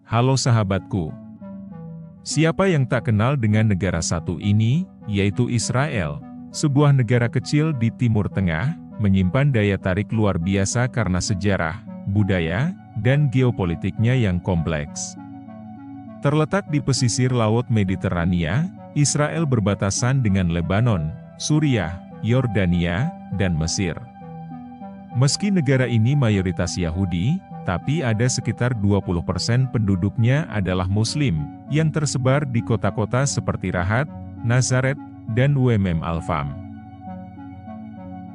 Halo sahabatku. Siapa yang tak kenal dengan negara satu ini, yaitu Israel, sebuah negara kecil di Timur Tengah, menyimpan daya tarik luar biasa karena sejarah, budaya, dan geopolitiknya yang kompleks. Terletak di pesisir Laut Mediterania, Israel berbatasan dengan Lebanon, Suriah, Yordania, dan Mesir. Meski negara ini mayoritas Yahudi, tapi ada sekitar 20% penduduknya adalah Muslim, yang tersebar di kota-kota seperti Rahat, Nazaret, dan Al-Fam.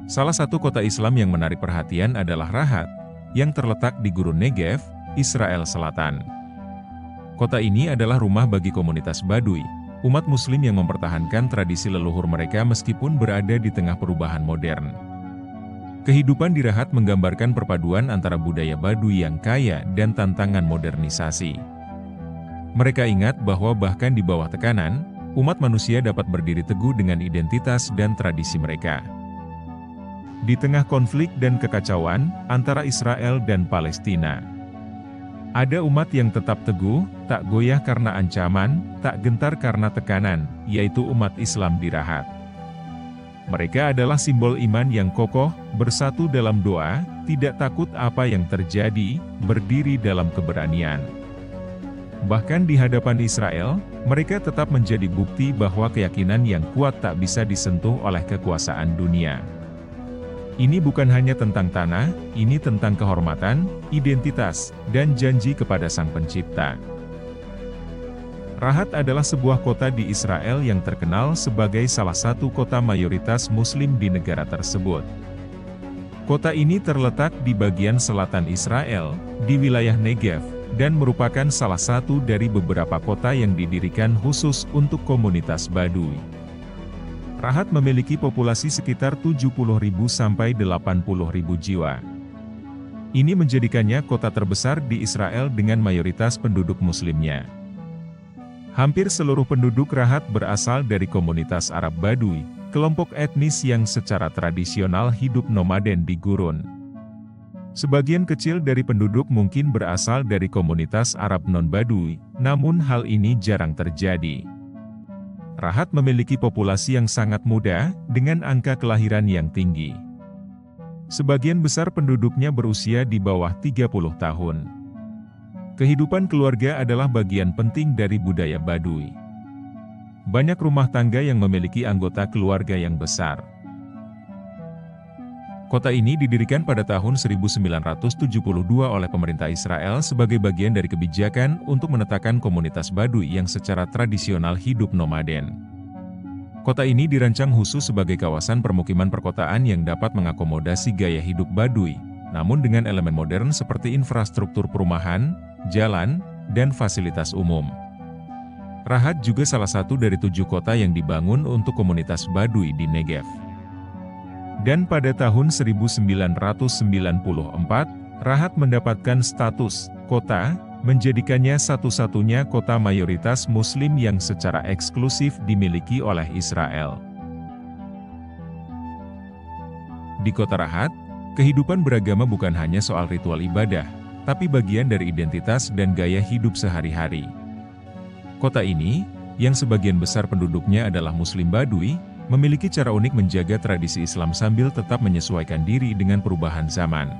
Salah satu kota Islam yang menarik perhatian adalah Rahat, yang terletak di Gurun Negev, Israel Selatan. Kota ini adalah rumah bagi komunitas Baduy, umat Muslim yang mempertahankan tradisi leluhur mereka meskipun berada di tengah perubahan modern. Kehidupan di Rahat menggambarkan perpaduan antara budaya Baduy yang kaya dan tantangan modernisasi. Mereka ingat bahwa bahkan di bawah tekanan, umat manusia dapat berdiri teguh dengan identitas dan tradisi mereka. Di tengah konflik dan kekacauan antara Israel dan Palestina, ada umat yang tetap teguh, tak goyah karena ancaman, tak gentar karena tekanan, yaitu umat Islam di Rahat. Mereka adalah simbol iman yang kokoh, bersatu dalam doa, tidak takut apa yang terjadi, berdiri dalam keberanian. Bahkan di hadapan Israel, mereka tetap menjadi bukti bahwa keyakinan yang kuat tak bisa disentuh oleh kekuasaan dunia. Ini bukan hanya tentang tanah, ini tentang kehormatan, identitas, dan janji kepada Sang Pencipta. Rahat adalah sebuah kota di Israel yang terkenal sebagai salah satu kota mayoritas Muslim di negara tersebut. Kota ini terletak di bagian selatan Israel, di wilayah Negev, dan merupakan salah satu dari beberapa kota yang didirikan khusus untuk komunitas Baduy. Rahat memiliki populasi sekitar 70.000 sampai 80.000 jiwa. Ini menjadikannya kota terbesar di Israel dengan mayoritas penduduk Muslimnya. Hampir seluruh penduduk Rahat berasal dari komunitas Arab Baduy, kelompok etnis yang secara tradisional hidup nomaden di gurun. Sebagian kecil dari penduduk mungkin berasal dari komunitas Arab non-Baduy, namun hal ini jarang terjadi. Rahat memiliki populasi yang sangat muda, dengan angka kelahiran yang tinggi. Sebagian besar penduduknya berusia di bawah 30 tahun. Kehidupan keluarga adalah bagian penting dari budaya Baduy. Banyak rumah tangga yang memiliki anggota keluarga yang besar. Kota ini didirikan pada tahun 1972 oleh pemerintah Israel sebagai bagian dari kebijakan untuk menetapkan komunitas Baduy yang secara tradisional hidup nomaden. Kota ini dirancang khusus sebagai kawasan permukiman perkotaan yang dapat mengakomodasi gaya hidup Baduy, namun dengan elemen modern seperti infrastruktur perumahan, jalan, dan fasilitas umum. Rahat juga salah satu dari 7 kota yang dibangun untuk komunitas Baduy di Negev. Dan pada tahun 1994, Rahat mendapatkan status kota, menjadikannya satu-satunya kota mayoritas Muslim yang secara eksklusif dimiliki oleh Israel. Di kota Rahat, kehidupan beragama bukan hanya soal ritual ibadah, tapi bagian dari identitas dan gaya hidup sehari-hari. Kota ini, yang sebagian besar penduduknya adalah Muslim Baduy, memiliki cara unik menjaga tradisi Islam sambil tetap menyesuaikan diri dengan perubahan zaman.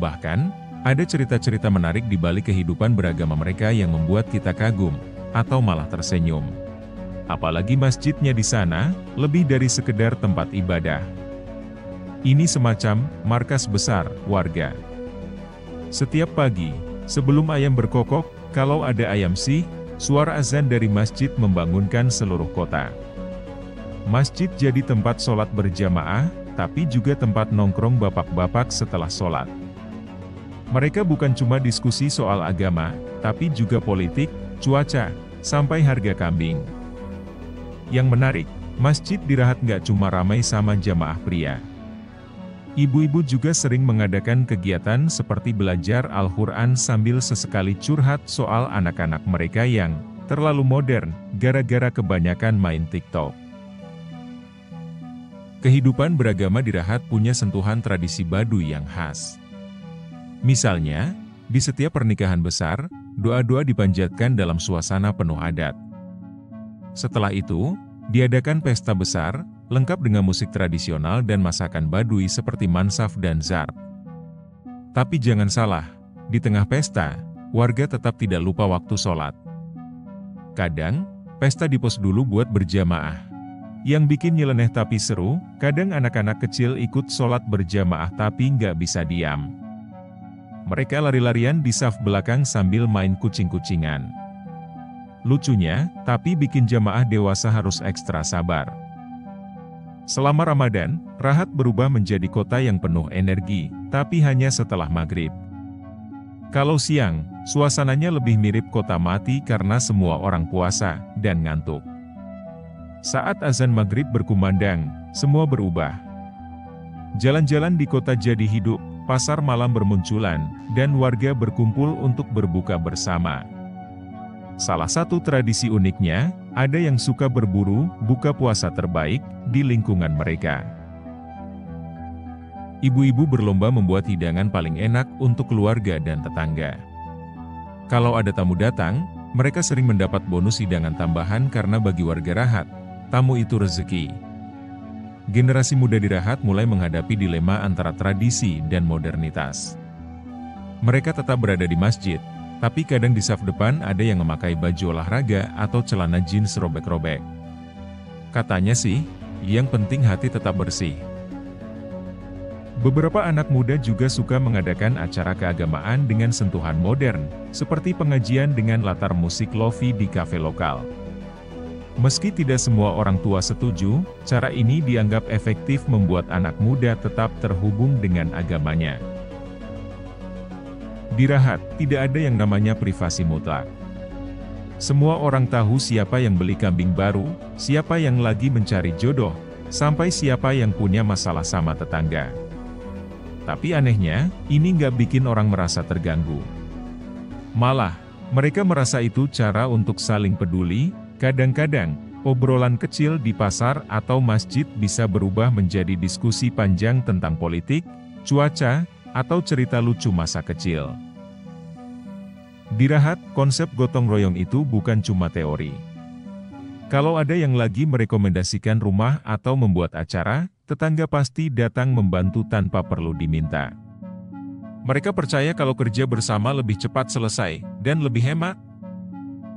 Bahkan, ada cerita-cerita menarik di balik kehidupan beragama mereka yang membuat kita kagum, atau malah tersenyum. Apalagi masjidnya di sana, lebih dari sekedar tempat ibadah. Ini semacam markas besar warga. Setiap pagi, sebelum ayam berkokok, kalau ada ayam sih, suara azan dari masjid membangunkan seluruh kota. Masjid jadi tempat sholat berjamaah, tapi juga tempat nongkrong bapak-bapak setelah sholat. Mereka bukan cuma diskusi soal agama, tapi juga politik, cuaca, sampai harga kambing. Yang menarik, masjid di Rahat nggak cuma ramai sama jamaah pria. Ibu-ibu juga sering mengadakan kegiatan seperti belajar Al-Quran sambil sesekali curhat soal anak-anak mereka yang terlalu modern, gara-gara kebanyakan main TikTok. Kehidupan beragama di Rahat punya sentuhan tradisi Baduy yang khas. Misalnya, di setiap pernikahan besar, Doa-doa dipanjatkan dalam suasana penuh adat. Setelah itu, diadakan pesta besar, lengkap dengan musik tradisional dan masakan Baduy seperti mansaf dan zarb. Tapi jangan salah, di tengah pesta, warga tetap tidak lupa waktu sholat. Kadang, pesta dipos dulu buat berjamaah. Yang bikin nyeleneh tapi seru, kadang anak-anak kecil ikut sholat berjamaah tapi nggak bisa diam. Mereka lari-larian di saf belakang sambil main kucing-kucingan. Lucunya, tapi bikin jamaah dewasa harus ekstra sabar. Selama Ramadan, Rahat berubah menjadi kota yang penuh energi, tapi hanya setelah maghrib. Kalau siang, suasananya lebih mirip kota mati karena semua orang puasa dan ngantuk. Saat azan maghrib berkumandang, semua berubah. Jalan-jalan di kota jadi hidup, pasar malam bermunculan, dan warga berkumpul untuk berbuka bersama. Salah satu tradisi uniknya, ada yang suka berburu buka puasa terbaik di lingkungan mereka. Ibu-ibu berlomba membuat hidangan paling enak untuk keluarga dan tetangga. Kalau ada tamu datang, mereka sering mendapat bonus hidangan tambahan karena bagi warga Rahat, tamu itu rezeki. Generasi muda di Rahat mulai menghadapi dilema antara tradisi dan modernitas. Mereka tetap berada di masjid, tapi kadang di saf depan ada yang memakai baju olahraga atau celana jeans robek-robek. Katanya sih, yang penting hati tetap bersih. Beberapa anak muda juga suka mengadakan acara keagamaan dengan sentuhan modern, seperti pengajian dengan latar musik lofi di kafe lokal. Meski tidak semua orang tua setuju, cara ini dianggap efektif membuat anak muda tetap terhubung dengan agamanya. Di Rahat, tidak ada yang namanya privasi mutlak. Semua orang tahu siapa yang beli kambing baru, siapa yang lagi mencari jodoh, sampai siapa yang punya masalah sama tetangga. Tapi anehnya, ini nggak bikin orang merasa terganggu. Malah, mereka merasa itu cara untuk saling peduli. Kadang-kadang, obrolan kecil di pasar atau masjid bisa berubah menjadi diskusi panjang tentang politik, cuaca, atau cerita lucu masa kecil. Di Rahat, konsep gotong royong itu bukan cuma teori. Kalau ada yang lagi merekomendasikan rumah atau membuat acara, tetangga pasti datang membantu tanpa perlu diminta. Mereka percaya kalau kerja bersama lebih cepat selesai, dan lebih hemat.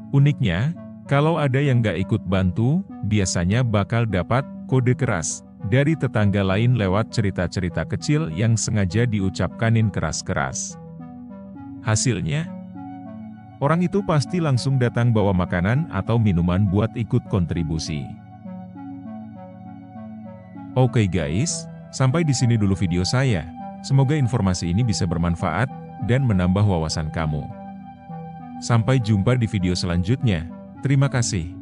Uniknya, kalau ada yang nggak ikut bantu, biasanya bakal dapat kode keras dari tetangga lain lewat cerita-cerita kecil yang sengaja diucapkanin keras-keras. Hasilnya, orang itu pasti langsung datang bawa makanan atau minuman buat ikut kontribusi. Oke guys, sampai di sini dulu video saya. Semoga informasi ini bisa bermanfaat dan menambah wawasan kamu. Sampai jumpa di video selanjutnya. Terima kasih.